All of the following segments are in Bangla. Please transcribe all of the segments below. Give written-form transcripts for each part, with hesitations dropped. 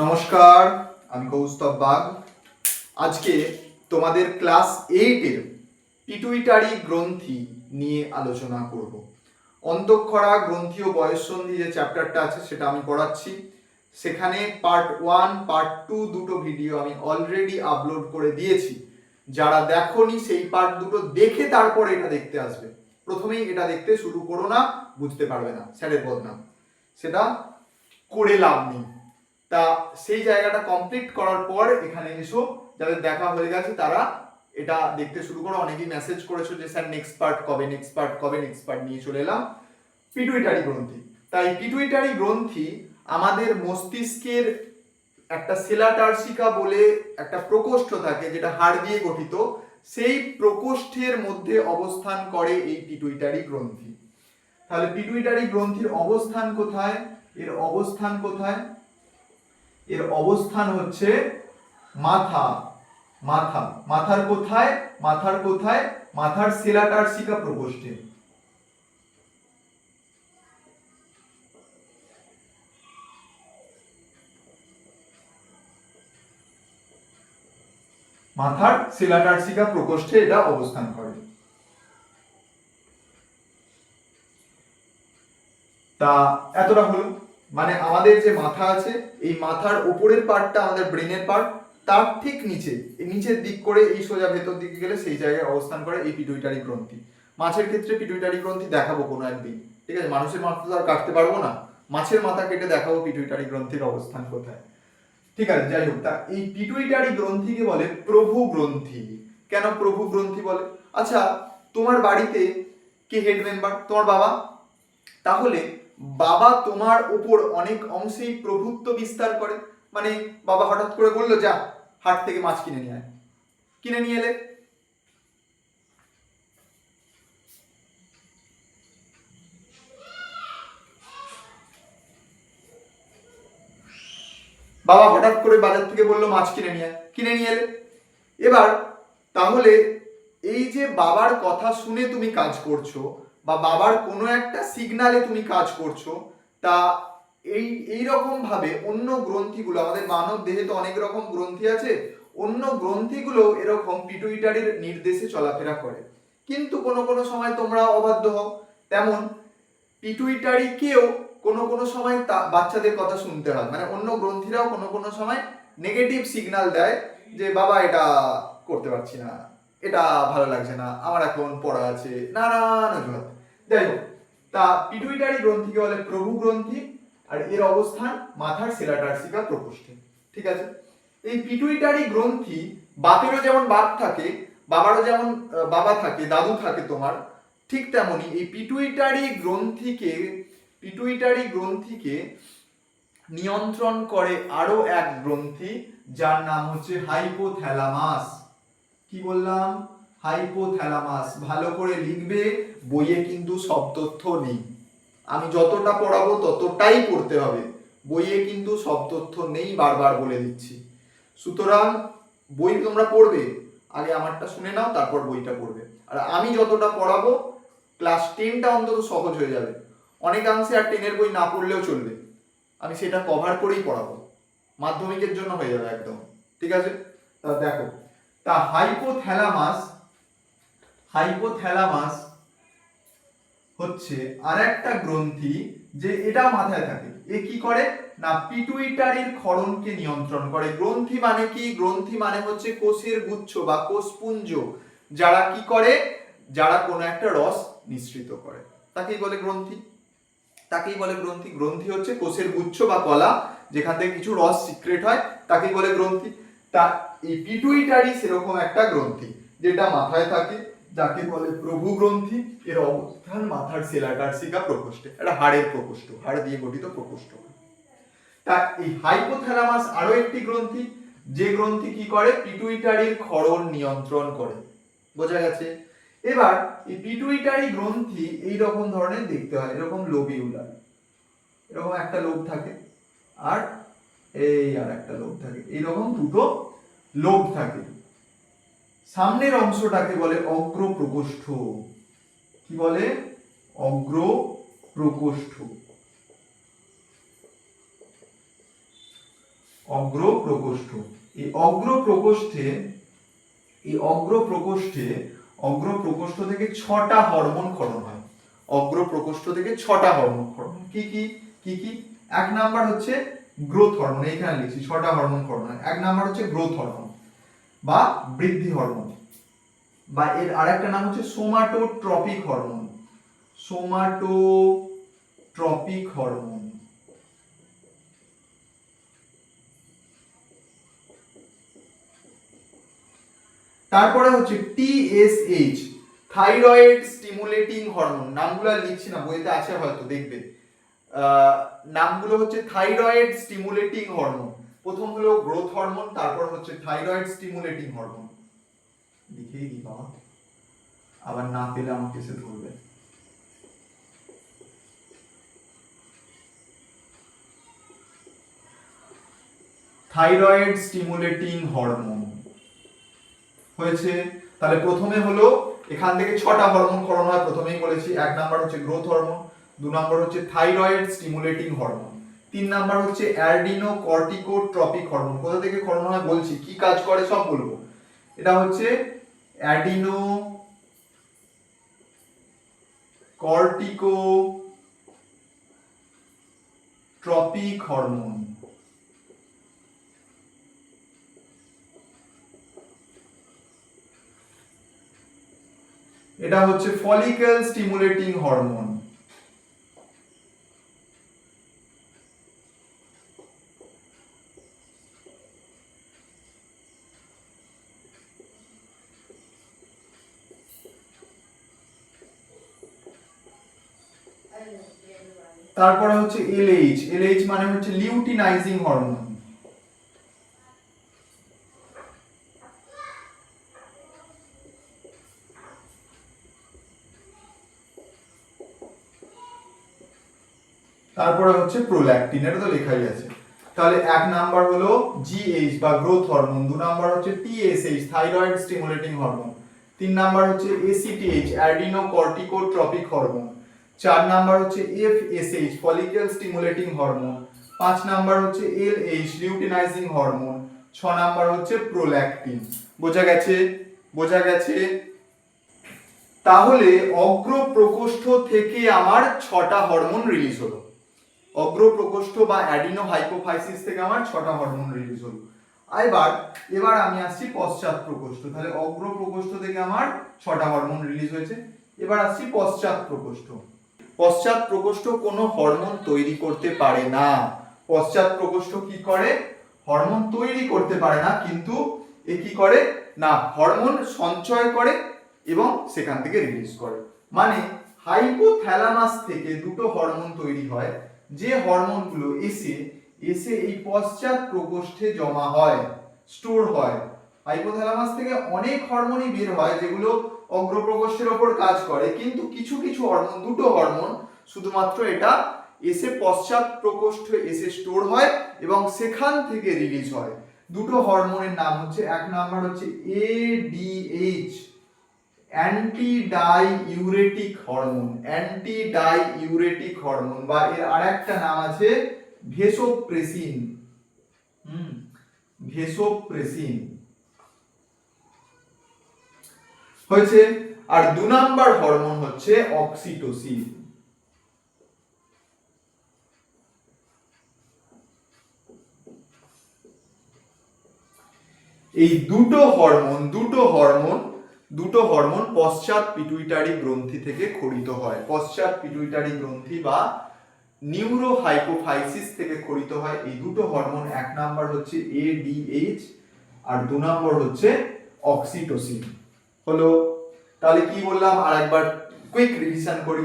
নমস্কার, আমি কৌস্তব বাগ। আজকে তোমাদের ক্লাস 8-এর পিটুইটারি গ্রন্থি নিয়ে আলোচনা করব। অন্তঃক্ষরা গ্রন্থি ও বয়ঃসন্ধি যে চ্যাপ্টারটা আছে সেটা আমি পড়াচ্ছি। সেখানে পার্ট 1 পার্ট 2 দুটো ভিডিও আমি অলরেডি আপলোড করে দিয়েছি। যারা দেখোনি সেই পার্ট দুটো দেখে তারপর এটা দেখতে আসবে। প্রথমেই এটা দেখতে শুরু করো না, বুঝতে পারবে না, স্যারের বদনাম, সেটা করে লাভ নেই। তা সেই জায়গাটা কমপ্লিট করার পর এখানে এসো, যাদের দেখা হয়ে গেছে তারা এটা দেখতে শুরু করো। অনেকেই মেসেজ করেছো যে স্যার নেক্সট পার্ট কবে, নেক্সট পার্ট কবে, নেক্সট পার্ট নিয়ে চলে এলাম। পিটুইটারি গ্রন্থি। তাই পিটুইটারি গ্রন্থি আমাদের মস্তিষ্কের একটা সেলাটার্সিকা বলে একটা প্রকোষ্ঠ থাকে, যেটা হাড় দিয়ে গঠিত। সেই প্রকোষ্ঠের মধ্যে অবস্থান করে এই পিটুইটারি গ্রন্থি। তাহলে পিটুইটারি গ্রন্থির অবস্থান কোথায়? এর অবস্থান কোথায়? এর অবস্থান হচ্ছে মাথা। মাথা মাথার কোথায়? মাথার কোথায়? মাথার সেলাটার্সিকা প্রকোষ্ঠে। মাথার সেলাটার্সিকা প্রকোষ্ঠে এটা অবস্থান করে। তা এতটা হলো, মানে আমাদের যে মাথা আছে, এই মাথার উপরের পার্টটা আমাদের ব্রেনের পার্ট, তার ঠিক নিচে, নিচের দিক করে এই সোজা ভেতর দিকে গেলে সেই জায়গায় অবস্থান করে এই পিটুইটারি গ্রন্থি। মাছের ক্ষেত্রে পিটুইটারি গ্রন্থি দেখাবো কোনো একদিন, ঠিক আছে? মানুষের মাথা তো আর কাটতে পারবো না, মাছের মাথা কেটে দেখাবো পিটুইটারি গ্রন্থির অবস্থান কোথায়। ঠিক আছে, যাই হোক। তা এই পিটুইটারি গ্রন্থিকে বলে প্রভু গ্রন্থি। কেন প্রভু গ্রন্থি বলে? আচ্ছা, তোমার বাড়িতে কে হেড মেম্বার? তোমার বাবা। তাহলে বাবা তোমার উপর অনেক অংশেই প্রভুত্ব বিস্তার করে। মানে বাবা হঠাৎ করে বললো যা হাট থেকে মাছ কিনে নিয়ে আয়, কিনে নিয়ে এলে, বাবা হঠাৎ করে বাজার থেকে বললো মাছ কিনে নিয়ে আয়, কিনে নিয়ে এলে। এবার তাহলে এই যে বাবার কথা শুনে তুমি কাজ করছো, বা বাবার কোনো একটা সিগনালে তুমি কাজ করছো, তা এই রকম ভাবে অন্য গ্রন্থিগুলো, আমাদের মানব দেহে তো অনেক রকম গ্রন্থি আছে, অন্য গ্রন্থিগুলো এরকম পিটুইটারির নির্দেশে চলাফেরা করে। কিন্তু কোনো কোনো সময় তোমরা অবাধ্য হও। তেমন পিটুইটারিকেও কোনো কোনো সময় বাচ্চাদের কথা শুনতে হয়, মানে অন্য গ্রন্থিরাও কোনো কোনো সময় নেগেটিভ সিগন্যাল দেয় যে বাবা এটা করতে পারছি না, এটা ভালো লাগছে না, আমার এখন পড়া আছে, নানান অজুহাত। যাই হোক, তা পিটুইটারি গ্রন্থিকে বলে প্রভু গ্রন্থি, আর এর অবস্থান মাথার সেলাটার্সিকা প্রকোষ্ঠে। ঠিক আছে? এই পিটুইটারি গ্রন্থি বাপেরও যেমন বাপ থাকে, বাবারও যেমন বাবা থাকে, দাদু থাকে তোমার, ঠিক তেমনি এই পিটুইটারি গ্রন্থিকে নিয়ন্ত্রণ করে আরো এক গ্রন্থি, যার নাম হচ্ছে হাইপোথ্যালামাস। কি বললাম? হাইপোথ্যালামাস। ভালো করে লিখবে, বইয়ে কিন্তু সব তথ্য নেই। আমি যতটা পড়াবো ততটাই পড়তে হবে, বইয়ে কিন্তু সব তথ্য নেই, বারবার বলে দিচ্ছি। সুতরাং বই তোমরা পড়বে, আগে আমারটা শুনে নাও, তারপর বইটা পড়বে। আর আমি যতটা পড়াবো, ক্লাস 10টা অন্তত সহজ হয়ে যাবে। অনেকাংশে আর 10-এর বই না পড়লেও চলবে, আমি সেটা কভার করেই পড়াবো, মাধ্যমিকের জন্য হয়ে যাবে একদম। ঠিক আছে? তা দেখো, তা হাইপোথ্যালামাস হচ্ছে আর একটা গ্রন্থি, যে এটা মাথায় থাকে। এ কি করে না, পিটুইটারির ক্ষরণকে নিয়ন্ত্রণ করে। গ্রন্থি মানে কি? গ্রন্থি মানে হচ্ছে কোষের গুচ্ছ বা কোষপুঞ্জ, যারা কি করে, যারা কোনো একটা রস নিঃসৃত করে, তাকেই বলে গ্রন্থি। গ্রন্থি হচ্ছে কোষের গুচ্ছ বা কলা, যেখান থেকে কিছু রস সিক্রেট হয়, তাকেই বলে গ্রন্থি। তা এই পিটুইটারি সেরকম একটা গ্রন্থি, যেটা মাথায় থাকে, যাকে বলে প্রভু গ্রন্থি। এর অবস্থান মাথার সেলাটার্সিকা প্রকোষ্ঠে, এটা হাড়ের প্রকোষ্ঠ, হাড় দিয়ে গঠিত প্রকোষ্ঠ। তা এই হাইপোথ্যালামাস আরো একটি গ্রন্থি, যে গ্রন্থি কি করে, পিটুইটারির ক্ষরণ নিয়ন্ত্রণ করে। বোঝা গেছে? এবার এই পিটুইটারি গ্রন্থি এই রকম ধরনের দেখতে হয়, এরকম লোবিউলার, এরকম একটা লোব থাকে, আর এই আর একটা লোব থাকে, এইরকম দুটো লোব থাকে। সামনের অংশটাকে বলে অগ্র প্রকোষ্ঠ। কি বলে? অগ্র প্রকোষ্ঠ। অগ্র প্রকোষ্ঠ। এই অগ্র প্রকোষ্ঠ থেকে 6টা হরমোন ক্ষরণ হয়। অগ্র প্রকোষ্ঠ থেকে 6টা হরমোন ক্ষরণ হয়। কি কি? এক নাম্বার হচ্ছে গ্রোথ হরমোন, এইখানে লিখছি 6টা হরমোন ক্ষরণ হয়। এক নাম্বার হচ্ছে গ্রোথ হরমোন বা বৃদ্ধি হরমোন, বা এর আরেকটা নাম হচ্ছে সোমাটোট্রপিক হরমোন। Somatotropic hormone. তারপরে হচ্ছে TSH, থাইরয়েড স্টিমুলেটিং হরমোন। নামগুলো লিখছি না, বইতে আছে হয়তো, দেখবে। নামগুলো হচ্ছে থাইরয়েড স্টিমুলেটিং হরমোন। প্রথম হলো গ্রোথ হরমোন, তারপর হচ্ছে থাইরয়েড স্টিমুলেটিং হরমোন। লিখেই দিই বাবা, আবার না পেলে আমাকে এসে ধরবে। থাইরয়েড স্টিমুলেটিং হরমোন হয়েছে। তাহলে প্রথমে হলো এখান থেকে 6টা হরমোন ক্ষরণ হয়, প্রথমেই বলেছি। এক নাম্বার হচ্ছে গ্রোথ হরমোন, 2 নাম্বার হচ্ছে থাইরয়েড স্টিমুলেটিং হরমোন, 3 নাম্বার হচ্ছে অ্যাডিনোকর্টিকোট্রপিক হরমোন। কোথা থেকে ক্ষরণ হয় বলছি, কি কাজ করে সব বলবো। এটা হচ্ছে অ্যাডিনোকর্টিকোট্রপিক হরমোন। এটা হচ্ছে ফলিকেল স্টিমুলেটিং হরমোন। তারপরে হচ্ছে LH মানে হচ্ছে লিউটিনাইজিং হরমোন। তারপরে হচ্ছে প্রোল্যাকটিন, এটা তো লেখাই আছে। তাহলে এক নাম্বার হলো GH বা গ্রোথ হরমোন, 2 নাম্বার হচ্ছে TSH thyroid stimulating hormone, 3 number হচ্ছে ACTH অ্যাডিনোকর্টিকোট্রপিক হরমোন, 4 নাম্বার হচ্ছে FSH follicle stimulating hormone, 5 number হচ্ছে LH লিউটিনাইজিং হরমোন, 6 নাম্বার হচ্ছে প্রোল্যাকটিন। বোঝা গেছে। তাহলে অগ্র প্রকোষ্ঠ থেকে আমার 6টা হরমোন রিলিজ হলো। অগ্র প্রকোষ্ঠ বা অ্যাডিনো হাইপোফাইসিস থেকে আমার 6টা হরমোন রিলিজ হলো। এবার আমি আসছি পশ্চাৎ প্রকোষ্ঠ। তাহলে অগ্র প্রকোষ্ঠ থেকে আমার 6টা হরমোন রিলিজ হয়েছে। এবার আসছি পশ্চাৎ প্রকোষ্ঠ। পশ্চাৎ প্রকোষ্ঠ কোনো হরমোন তৈরি করতে পারে না। পশ্চাৎ প্রকোষ্ঠ কি করে? হরমোন তৈরি করতে পারে না, কিন্তু এ কি করে না, হরমোন সঞ্চয় করে এবং সেখান থেকে রিলিজ করে। মানে হাইপোথ্যালামাস থেকে দুটো হরমোন তৈরি হয়, যে হরমোনগুলো এসে এই পশ্চাৎ প্রকোষ্ঠে জমা হয়, স্টোর হয়। হাইপোথ্যালামাস থেকে অনেক হরমোনই বের হয় যেগুলো অগ্র প্রকোষ্ঠের উপর কাজ করে, কিন্তু কিছু কিছু হরমোন, দুটো হরমোন শুধুমাত্র এটা এসে পশ্চাৎ প্রকোষ্ঠে এসে স্টোর হয় এবং সেখান থেকে রিলিজ হয়। দুটো হরমোনের নাম হচ্ছে, এক নাম্বার হচ্ছে ADH অ্যান্টি ডাইইউরেটিক হরমোন, বা এর আরেকটা নাম আছে ভেসোপ্রেসিন। ভেসোপ্রেসিন হয়েছে। আর 2 নাম্বার হরমোন হচ্ছে অক্সিটোসিন। এই দুটো হরমোন পশ্চাৎ পিটুইটারি গ্রন্থি থেকে ক্ষরিত হয়। পশ্চাৎ পিটুইটারি গ্রন্থি বা নিউরো হাইপোফাইসিস থেকে ক্ষরিত হয় এই দুটো হরমোন। এক নাম্বার হচ্ছে ADH আর 2 নাম্বার হচ্ছে অক্সিটোসিন। হলো, তাহলে কি বললাম আরেকবার কুইক রিভিশন করি।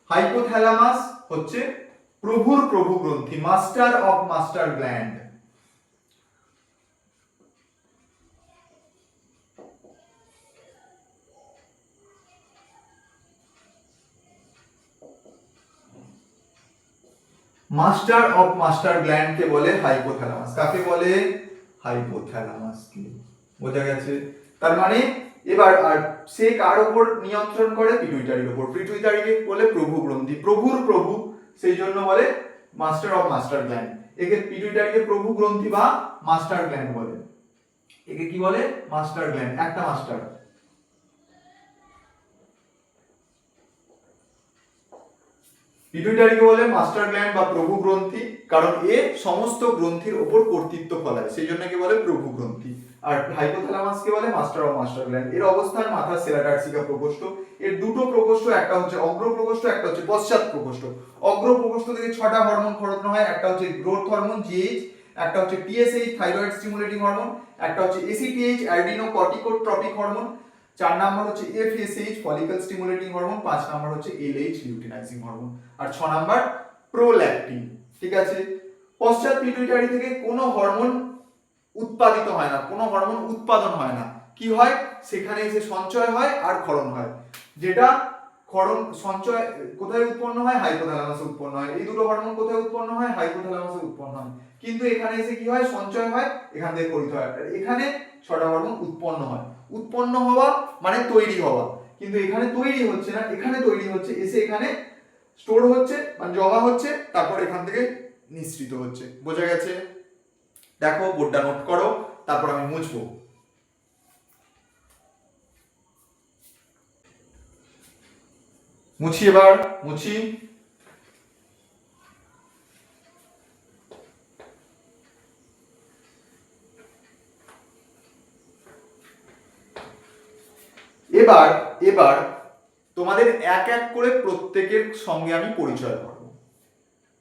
হাইপোথ্যালামাস হচ্ছে প্রভু গ্রন্থি, master of master gland. Master of master gland কে বলে হাইপোথ্যালামাস। কাকে বলে? হাইপোথ্যালামাস কে। বোঝা গেছে? তার মানে এবার আর সে কার উপর নিয়ন্ত্রণ করে? পিটুইটারির উপর। পিটুইটারিকে বলে প্রভু গ্রন্থি, প্রভুর প্রভু, সেই জন্য বলে মাস্টার অফ মাস্টার গ্ল্যান্ড। একে পিটুইটারিকে প্রভু গ্রন্থি বা মাস্টার গ্ল্যান্ড বলে। একে কি বলে? মাস্টার গ্ল্যান্ড, একটা মাস্টার। পিটুইটারিকে বলে মাস্টার গ্ল্যান্ড বা প্রভু গ্রন্থি, কারণ এ সমস্ত গ্রন্থির ওপর কর্তৃত্ব ফলায়, সেই জন্য একে বলে প্রভু গ্রন্থি। আর হাইপোথ্যালামাসকে বলে মাস্টার অফ মাস্টার গ্ল্যান্ড। এর অবস্থান মাথার সেরাটার্সিকা প্রকোষ্ঠ। এর দুটো প্রকোষ্ঠ, একটা হচ্ছে অগ্র প্রকোষ্ঠ, একটা হচ্ছে পশ্চাৎ প্রকোষ্ঠ। অগ্র প্রকোষ্ঠ থেকে 6টা হরমোন খরণ হয়। একটা হচ্ছে গ্রোথ হরমোন জিএইচ, একটা হচ্ছে টিএসএইচ থাইরয়েড স্টিমুলেটিং হরমোন, একটা হচ্ছে ACTH adeno corticotropic hormone, 4 number হচ্ছে FSH follicle stimulating hormone, 5 number হচ্ছে এলএইচ লিউটিনাইজিং হরমোন, আর 6 নাম্বার প্রোল্যাকটিন। ঠিক আছে। পশ্চাৎ পিটুইটারি থেকে কোনো হরমোন উৎপাদিত হয় না, কোনো হরমোন উৎপাদন হয় না। কি হয়? সেখানে এসে সঞ্চয় হয় আর ক্ষরণ হয়। যেটা ক্ষরণ সঞ্চয় কোথায় উৎপন্ন হয়? হাইপোথ্যালামাসে উৎপন্ন হয়। এই দুটো হরমোন কোথায় উৎপন্ন হয়? হাইপোথ্যালামাসে উৎপন্ন হয়। কিন্তু এখানে এসে কি হয়? সঞ্চয় হয়, এখান থেকে ক্ষরিত হয়। আর এখানে 6টা হরমোন উৎপন্ন হয়। উৎপন্ন হওয়া মানে তৈরি হওয়া, কিন্তু এখানে তৈরি হচ্ছে না, এখানে তৈরি হচ্ছে, এসে এখানে স্টোর হচ্ছে মানে জমা হচ্ছে, তারপর এখান থেকে নিঃসৃত হচ্ছে। বোঝা গেছে? দেখো, বোর্ডটা নোট করো, তারপর আমি মুছবো। মুছি, এবার মুছি। এবার এবার তোমাদের এক এক করে প্রত্যেকের সঙ্গে আমি পরিচয় করব।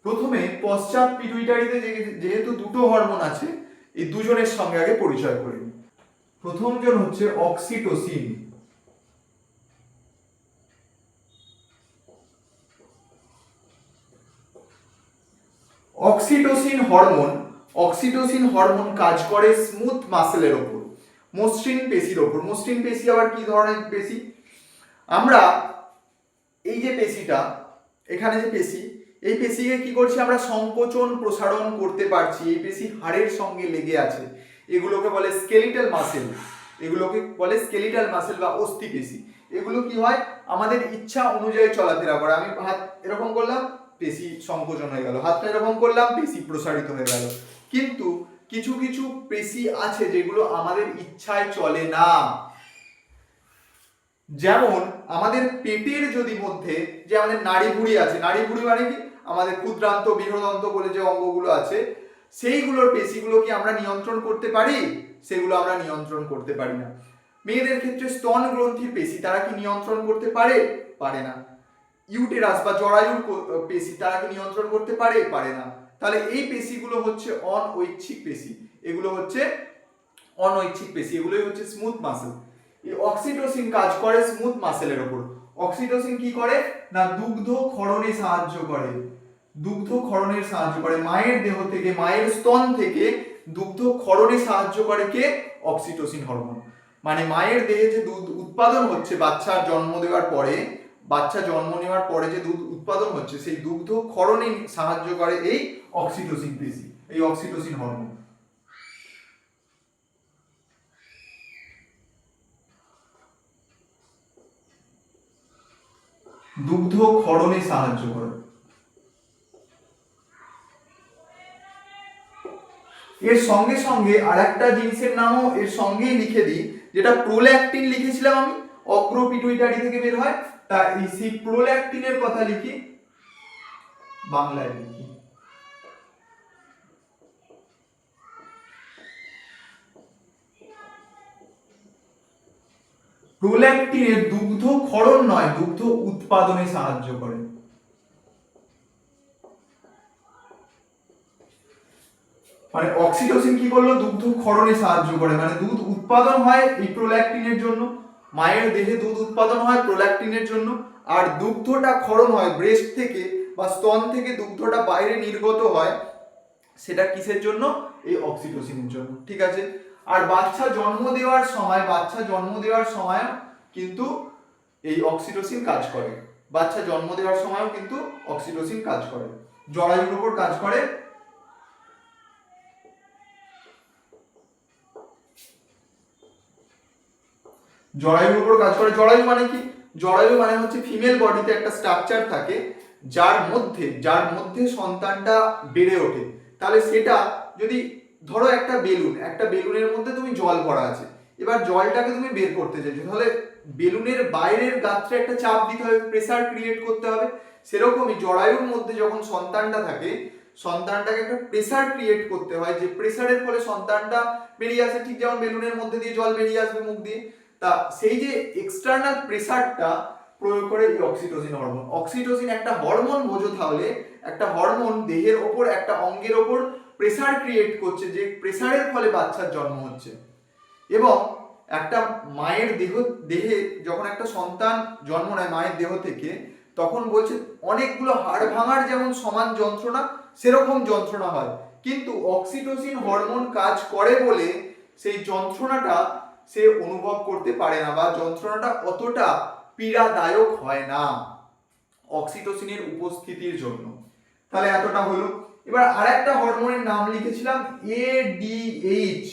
প্রথমে পশ্চাৎ পিটুইটারিতে যেহেতু দুটো হরমোন আছে, এই দুজনের সঙ্গে আগে পরিচয় করি। প্রথম জন হচ্ছে অক্সিটোসিন। অক্সিটোসিন হরমোন কাজ করে স্মুথ মাসেলের ওপর, মসৃণ পেশির ওপর। মসৃণ পেশি আবার কি ধরনের পেশি? আমরা এই যে পেশিটা, এখানে যে পেশি, এই পেশিকে কি করছি আমরা? সংকোচন প্রসারণ করতে পারছি। এই পেশি হাড়ের সঙ্গে লেগে আছে, এগুলোকে বলে স্কেলিটাল মাসেল। এগুলোকে বলে স্কেলিটাল মাসেল বা অস্থি পেশি। এগুলো কি হয়? আমাদের ইচ্ছা অনুযায়ী চলাফেরা করে। আমি হাত এরকম করলাম, পেশি সংকোচন হয়ে গেল, হাতটা এরকম করলাম, পেশি প্রসারিত হয়ে গেল। কিন্তু কিছু কিছু পেশি আছে যেগুলো আমাদের ইচ্ছায় চলে না। যেমন আমাদের পেটের যদি মধ্যে যে আমাদের নাড়িভুঁড়ি আছে, নাড়িভুঁড়ি মানে কি? আমাদের ক্ষুদ্রান্ত বৃহদান্ত বলে যে অঙ্গগুলো আছে, সেইগুলোর পেশিগুলো কি আমরা নিয়ন্ত্রণ করতে পারি? সেগুলো আমরা নিয়ন্ত্রণ করতে পারি না। মেয়েদের ক্ষেত্রে স্তন গ্রন্থির পেশি, তারা কি নিয়ন্ত্রণ করতে পারে? পারে না। ইউটেরাস বা জরায়ুর পেশি, তারা কি নিয়ন্ত্রণ করতে পারে? পারে না। তাহলে এই পেশিগুলো হচ্ছে অনৈচ্ছিক পেশি। এগুলো হচ্ছে অনৈচ্ছিক পেশি, এগুলোই হচ্ছে স্মুথ মাসেল। এই অক্সিটোসিন কাজ করে স্মুথ মাসেলের উপর। অক্সিটোসিন কি করে না? দুগ্ধ ক্ষরণে সাহায্য করে। দুগ্ধ ক্ষরণের সাহায্য করে, মায়ের দেহ থেকে, মায়ের স্তন থেকে দুগ্ধ ক্ষরণে সাহায্য করে কে? Oxytocin hormone. মানে মায়ের দেহে যে দুধ উৎপাদন হচ্ছে বাচ্চার জন্ম দেওয়ার পরে, বাচ্চা জন্ম নেওয়ার পরে যে দুধ উৎপাদন হচ্ছে, সেই দুগ্ধ ক্ষরণে সাহায্য করে এই অক্সিটোসিন পেশি, এই অক্সিটোসিন হরমোন। দুগ্ধ ক্ষরণে সাহায্য করে। এর সঙ্গে সঙ্গে আরেকটা জিনিসের নামও এর সঙ্গেই লিখে দিই, যেটা প্রোল্যাকটিন লিখেছিলাম আমি, অগ্র পিটুইটারি থেকে বের হয়। তা এই সেই প্রোল্যাকটিনের কথা লিখি, বাংলায় লিখি। প্রোল্যাকটিনের দুগ্ধ ক্ষরণ নয়, দুগ্ধ উৎপাদনে সাহায্য করে। মানে অক্সিটোসিন কি করলো? দুগ্ধ ক্ষরণে সাহায্য করে, মানে দুধ উৎপাদন হয় এই প্রোল্যাকটিনের জন্য, মায়ের দেহে দুধ উৎপাদন হয় প্রোল্যাকটিনের জন্য, আর দুগ্ধটা ক্ষরণ হয় ব্রেস্ট থেকে বা স্তন থেকে, দুগ্ধটা বাইরে নির্গত হয়, সেটা কিসের জন্য? এই অক্সিটোসিনের জন্য। ঠিক আছে। আর বাচ্চা জন্ম দেওয়ার সময় কিন্তু এই অক্সিটোসিন কাজ করে। বাচ্চা জন্ম দেওয়ার সময়ও কিন্তু অক্সিটোসিন কাজ করে, জরায়ুর উপর কাজ করে। জরায়ুর উপর কাজ করে। জরায়ু মানে কি? জরায়ু মানে হচ্ছে ফিমেল বডিতে একটা স্ট্রাকচার থাকে, যার মধ্যে সন্তানটা বেড়ে ওঠে। তাহলে সেটা যদি ধরো একটা বেলুনের মধ্যে তুমি জল ভরা আছে, এবার জলটাকে তুমি বের করতে চাইছো, তাহলে বেলুনের বাইরের গাত্রে একটা চাপ দিতে হবে, প্রেসার ক্রিয়েট করতে হবে। সেরকমই জরায়ুর মধ্যে যখন সন্তানটা থাকে, সন্তানটাকে একটা প্রেসার ক্রিয়েট করতে হয়, যে প্রেসারের ফলে সন্তানটা বেরিয়ে আসে, ঠিক যেমন বেলুনের মধ্যে দিয়ে জল বেরিয়ে আসবে মুখ দিয়ে। তা সেই যে এক্সটার্নাল প্রেসারটা প্রয়োগ করে এই অক্সিটোসিন হরমোন। অক্সিটোসিন একটা হরমোন, বোঝো তাহলে একটা হরমোন দেহের ওপর একটা অঙ্গের ওপর প্রেসার ক্রিয়েট করছে, যে প্রেসারের ফলে বাচ্চার জন্ম হচ্ছে। এবং একটা মায়ের দেহে যখন একটা সন্তান জন্ম নেয় মায়ের দেহ থেকে, তখন বলছে অনেকগুলো হাড় ভাঙার যেমন সমান যন্ত্রণা সেরকম যন্ত্রণা হয়, কিন্তু অক্সিটোসিন হরমোন কাজ করে বলে সেই যন্ত্রণাটা সে অনুভব করতে পারে না, বা যন্ত্রণাটা অতটা পীড়াদায়ক হয় না অক্সিটোসিনের উপস্থিতির জন্য। তাহলে এতটা হলো। এবার আরেকটা হরমোনের নাম লিখেছিলাম ADH.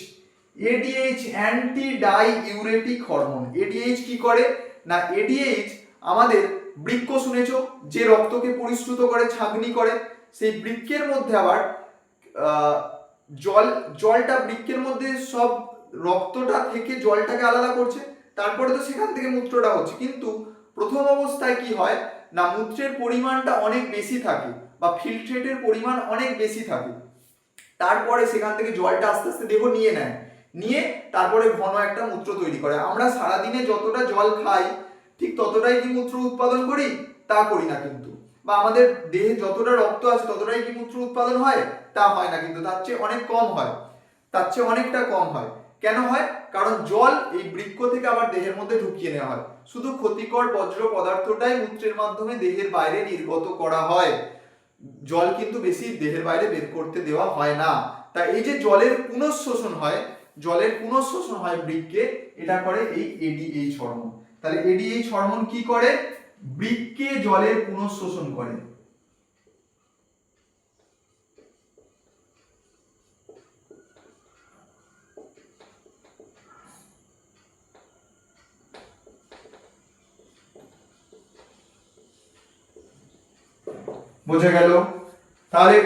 ADH anti die ইউরেটিক hormone. ADH কি করে না, এডিএইচ আমাদের বৃক্ক শুনেছো, যে রক্তকে পরিশ্রুত করে, ছাঁকনি করে, সেই বৃক্কের মধ্যে আবার জলটা বৃক্কের মধ্যে সব রক্তটা থেকে জলটাকে আলাদা করছে, তারপরে তো সেখান থেকে মূত্রটা হচ্ছে। কিন্তু প্রথম অবস্থায় কি হয় না, মূত্রের পরিমাণটা অনেক বেশি থাকে বা ফিল্ট্রেটের পরিমাণ অনেক বেশি থাকে, তারপরে সেখান থেকে জলটা আস্তে আস্তে দেহ নিয়ে তারপরে ঘন একটা মূত্র তৈরি করে। আমরা সারাদিনে যতটা জল খাই ঠিক ততটাই কি মূত্র উৎপাদন করি? তা করি না কিন্তু। বা আমাদের দেহে যতটা রক্ত আছে ততটাই কি মূত্র উৎপাদন হয়? তা হয় না কিন্তু, তার চেয়ে অনেক কম হয়, তার চেয়ে অনেকটা কম হয়। কেন হয়? কারণ জল এই বৃক্ক থেকে আবার দেহের মধ্যে ঢুকিয়ে নেওয়া হয়, শুধু ক্ষতিকর বজ্র পদার্থটাই মূত্রের মাধ্যমে দেহের বাইরে নির্গত করা হয়, জল কিন্তু বেশি দেহের বাইরে বের করতে দেওয়া হয় না। তাই এই যে জলের পুনঃশোষণ হয় বৃক্কে, এটা করে এই এডিএইচ হরমোন। তাহলে এডিএইচ হরমোন কি করে? বৃক্কে জলের পুনঃশোষণ করে। বোঝা গেল? তাহলে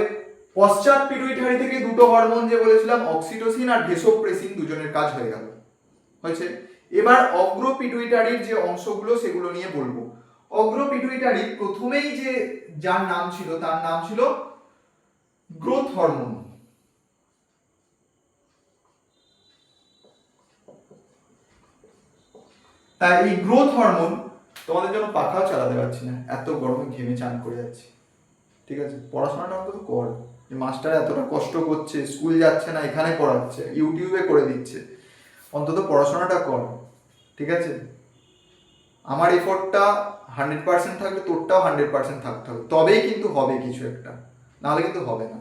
পশ্চাৎ পিটুইটারি থেকে দুটো হরমোন যে বলেছিলাম, অক্সিটোসিন আর ভেসোপ্রেসিন, দুজনের কাজ হয়ে গেল, হয়েছে। এবার অগ্র পিটুইটারির যে অংশগুলো সেগুলো নিয়ে বলবো। অগ্র পিটুইটারি প্রথমেই যে যার নাম ছিল তার নাম ছিল গ্রোথ হরমোন। তাই এই গ্রোথ হরমোন, তোমাদের জন্য পাখাও চালাতে পারছি না, এত গরমে ঘেমে চান করে যাচ্ছি, ঠিক আছে? পড়াশোনাটা অন্তত কর, মাস্টার এতটা কষ্ট করছে, স্কুল যাচ্ছে না, এখানে পড়াচ্ছে, ইউটিউবে করে দিচ্ছে, অন্তত পড়াশোনাটা কর, ঠিক আছে? আমার এফোর্টটা 100% থাকবে, তোরটাও 100% থাকতে হবে, তবেই কিন্তু হবে কিছু একটা, নাহলে কিন্তু হবে না।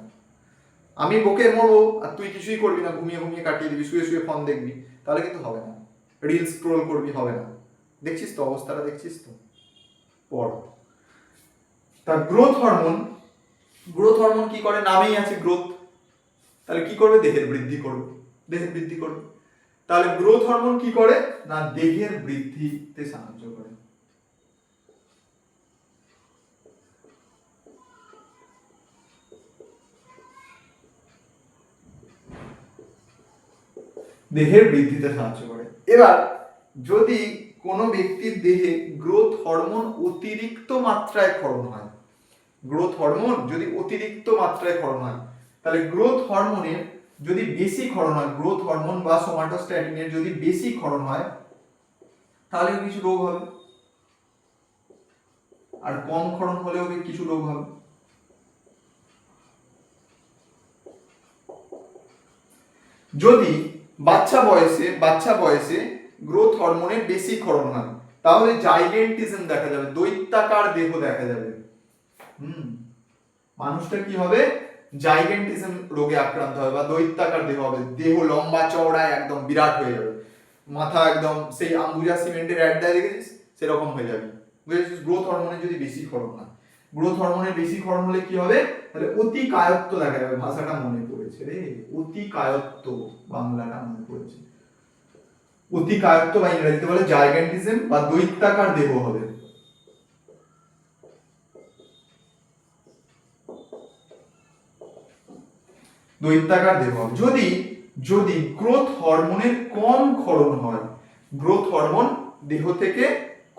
আমি বকে মরবো আর তুই কিছুই করবি না, ঘুমিয়ে ঘুমিয়ে কাটিয়ে দিবি, শুয়ে শুয়ে ফোন দেখবি, তাহলে কিন্তু হবে না। রিল স্ক্রোল করবি, হবে না। দেখছিস তো অবস্থাটা, দেখছিস তো? পড়। তা গ্রোথ হরমোন কি করে? নামেই আছে গ্রোথ, তাহলে কি করবে? দেহের বৃদ্ধি করবে। তাহলে গ্রোথ হরমোন কি করে না, দেহের বৃদ্ধিতে সাহায্য করে। দেহের বৃদ্ধিতে সাহায্য করে। এবার যদি কোনো ব্যক্তির দেহে গ্রোথ হরমোন অতিরিক্ত মাত্রায় ক্ষরণ হয়, গ্রোথ হরমোন যদি অতিরিক্ত মাত্রায় ক্ষরণ হয়, তাহলে গ্রোথ হরমোনের যদি বেশি ক্ষরণ হয়, গ্রোথ হরমোন বা সোমাটোস্ট্যাটিনের যদি বেশি ক্ষরণ হয়, তাহলে কিছু রোগ হবে, আর কম ক্ষরণ হলেও কিছু রোগ হবে। যদি বাচ্চা বয়সে গ্রোথ হরমোনের বেশি ক্ষরণ হয়, তাহলে জাইগেন্টিজম দেখা যাবে, দৈত্যাকার দেহ দেখা যাবে। মানুষটা কি হবে? জাইগেন্টিজম রোগে আক্রান্ত হবে বা দৈত্যাকার দেহ হবে, দেহ লম্বা চওড়া একদম বিরাট হয়ে যাবে, মাথা একদম সেই আম্বুজা সিমেন্টের অ্যাড দেয় দেখেছিস, সেরকম হয়ে যাবে, বুঝেছিস? গ্রোথ হরমোনের যদি বেশি ক্ষরণ হয়, গ্রোথ হরমোনের বেশি ক্ষরণ হলে কি হবে? তাহলে অতি কায়ত্ব দেখা যাবে, ভাষাটা মনে পড়েছে রে, অতি কায়ত্ব, বাংলাটা মনে পড়েছে। অতি কায়ত্ব বা ইংরেজিতে বলে জাইগেন্টিজম বা দৈত্যাকার দেহ হবে। দৈত্যাকার দেহ হবে। যদি যদি গ্রোথ হরমোনের কম ক্ষরণ হয়, গ্রোথ হরমোন দেহ থেকে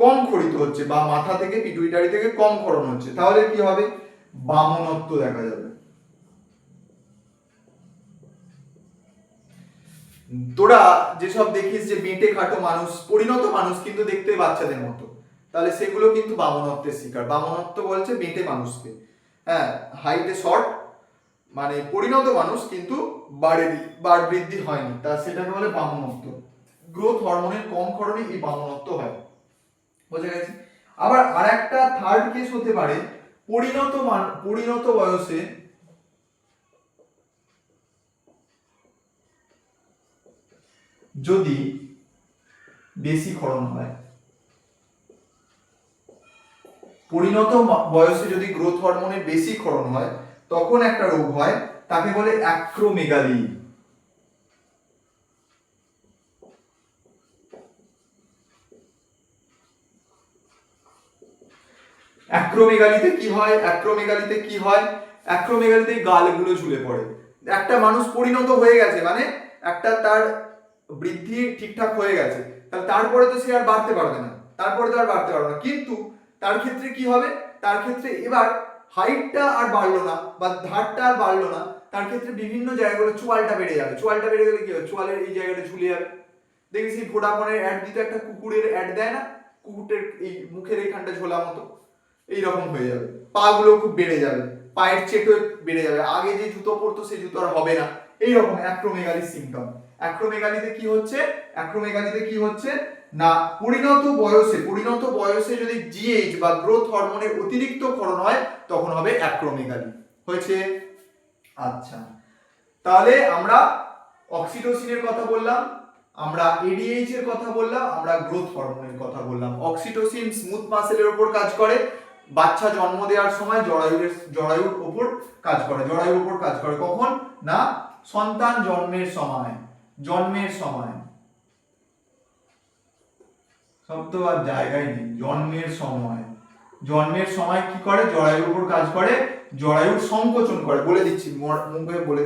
কম ক্ষরিত হচ্ছে বা মাথা থেকে পিটুইটারি থেকে কম ক্ষরণ হচ্ছে, তাহলে কি হবে? বামনত্ব দেখা যাবে। তোরা যেসব দেখিস যে বেঁটে খাটো মানুষ, পরিণত মানুষ কিন্তু দেখতে বাচ্চাদের মতো, তাহলে সেগুলো কিন্তু বামনত্বের শিকার। বামনত্ব বলছে বেঁটে মানুষকে, হ্যাঁ, হাইটে শর্ট, মানে পরিণত মানুষ কিন্তু বাড় বৃদ্ধি হয়নি, তা সেটাকে বলে বামনত্ব। গ্রোথ হরমোনের কম ক্ষরণে এই বামনত্ব হয়, বোঝা গেছে? আবার আরেকটা থার্ড কেস হতে পারে, পরিণত বয়সে যদি বেশি ক্ষরণ হয়, পরিণত বয়সে যদি গ্রোথ হরমোনের বেশি ক্ষরণ হয়, তখন একটা রোগ হয়, তাকে বলে অ্যাক্রোমেগালি। অ্যাক্রোমেগালিতে কি হয়? অ্যাক্রোমেগালিতে গালগুলো ঝুলে পড়ে। একটা মানুষ পরিণত হয়ে গেছে, মানে একটা তার বৃদ্ধি ঠিকঠাক হয়ে গেছে, তাহলে তারপরে তো সে আর বাড়তে পারবে না, কিন্তু তার ক্ষেত্রে কি হবে? তার ক্ষেত্রে এবার হাইটটা আর বাড়লো না বা ধারটা আর বাড়লো না, তার ক্ষেত্রে বিভিন্ন জায়গাগুলো চোয়ালটা বেড়ে যাবে। চোয়ালটা বেড়ে গেলে কি হবে? চোয়ালের এই জায়গাটা ঝুলে যাবে। দেখবি সেই ভোডাফোনের অ্যাড দিতে একটা কুকুরের অ্যাড দেয় না, কুকুরটার এই মুখের এইখানটা ঝোলা মতো এইরকম হয়ে যাবে। পা গুলো খুব বেড়ে যাবে, পায়ের চেটো বেড়ে যাবে, আগে যে জুতো পরতো সেই জুতো আর হবে না, এইরকম অ্যাক্রোমেগালি সিম্পটম। অ্যাক্রোমেগালিতে কি হচ্ছে না, পরিণত বয়সে যদি জিএইচ বা গ্রোথ হরমোনের অতিরিক্ত ক্ষরণ হয়, তখন হবে অ্যাক্রোমেগালি। হয়েছে? আচ্ছা, তাহলে আমরা অক্সিটোসিনের কথা বললাম, আমরা এডিএইচ এর কথা বললাম, আমরা গ্রোথ হরমোনের কথা বললাম। অক্সিটোসিন স্মুথ মাসেলের উপর কাজ করে, বাচ্চা জন্ম দেওয়ার সময় জরায়ুর উপর কাজ করে। কখন না? সন্তান জন্মের সময় সব তো আর জায়গায় নেই। জন্মের সময় কি করে? জরায়ুর উপর কাজ করে, জরায়ুর সংকোচন করে। বলে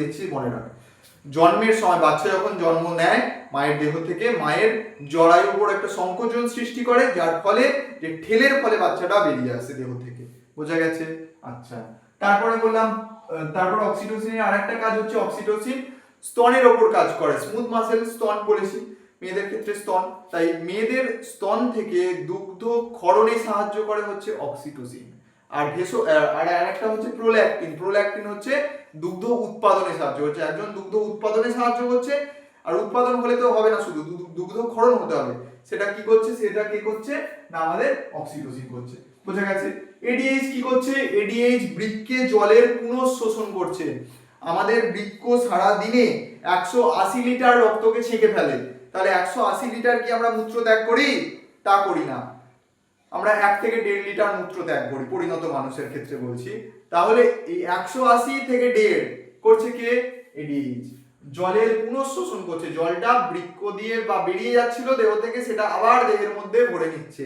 দিচ্ছি মনে রাখ। জন্মের সময় বাচ্চা যখন জন্ম নেয় মায়ের দেহ থেকে, মায়ের জরায়ুর উপর একটা সংকোচন সৃষ্টি করে, যার ফলে যে ঠেলের ফলে বাচ্চাটা বেরিয়ে আসে দেহ থেকে। বোঝা গেছে? আচ্ছা, তারপরে বললাম, তারপর অক্সিটোসিনের আরেকটা কাজ হচ্ছে, অক্সিটোসিন স্তনের ওপর কাজ করে। স্মুথ মাসেল স্তন বলেছি, মেয়েদের ক্ষেত্রে স্তন, তাই মেয়েদের স্তন থেকে দুগ্ধ ক্ষরণে সাহায্য করে হচ্ছে অক্সিটোসিন। আর আরেকটা হচ্ছে প্রোল্যাক্টিন হচ্ছে দুগ্ধ উৎপাদনে সাহায্য করছে। একজন দুগ্ধ উৎপাদনে সাহায্য করছে, আর উৎপাদন হলে তো হবে না, শুধু দুগ্ধ ক্ষরণ হতে হবে। সেটা কি করছে না আমাদের অক্সিটোসিন করছে। বোঝা গেছে? এডিএইচ কি করছে? এডিএইচ বৃক্কে জলের পুনঃশোষণ করছে। আমাদের বৃক্ক সারা দিনে 180 লিটার রক্তকে ছেঁকে ফেলে, তাহলে 180 লিটার কি আমরা মূত্র ত্যাগ করি? তা করি না, আমরা 1 থেকে 1.5 লিটার মূত্র ত্যাগ করি, পরিণত মানুষের ক্ষেত্রে বলছি। তাহলে এই 180 থেকে 1.5 করছে কে? এডিএইচ। জলের পুনঃশোষণ করছে, জলটা বৃক্ক দিয়ে বা বেরিয়ে যাচ্ছিল দেহ থেকে, সেটা আবার দেহের মধ্যে ভরে নিচ্ছে।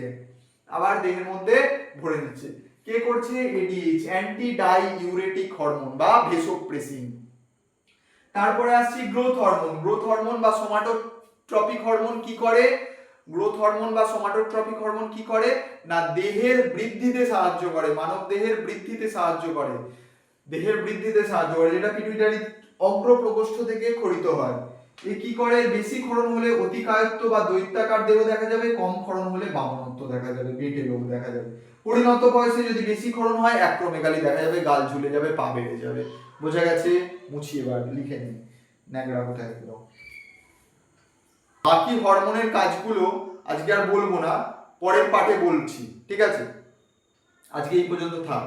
কে করছে? এডিএইচ, অ্যান্টি ডাইইউরেটিক হরমোন বা ভেসোপ্রেসিন। তারপরে আসছি গ্রোথ হরমোন বা সোমাটোট্রপিক হরমোন কি করে? না দেহের বৃদ্ধিতে সাহায্য করে, মানব দেহের বৃদ্ধিতে সাহায্য করে, যেটা পিটুইটারি অগ্র প্রকোষ্ঠ থেকে ক্ষরিত হয়। এ কি করে? বেশি ক্ষরণ হলে অতিকায়ত্ত বা দৈত্যাকার দেহ দেখা যাবে, কম ক্ষরণ হলে বামনত্ব দেখা যাবে, বেঁটে লোক দেখা যাবে। পরিণত বয়সে যদি বেশি ক্ষরণ হয়, অ্যাক্রোমেগালি দেখা যাবে, গাল ঝুলে যাবে, পা বেড়ে যাবে। বোঝা গেছে? মুছি এবার লিখে নিন, ন্যাংরা কোথায় গেল। বাকি হরমোনের কাজগুলো আজকে আর বলবো না, পরের পাঠে বলছি, ঠিক আছে? আজকে এই পর্যন্ত থাক।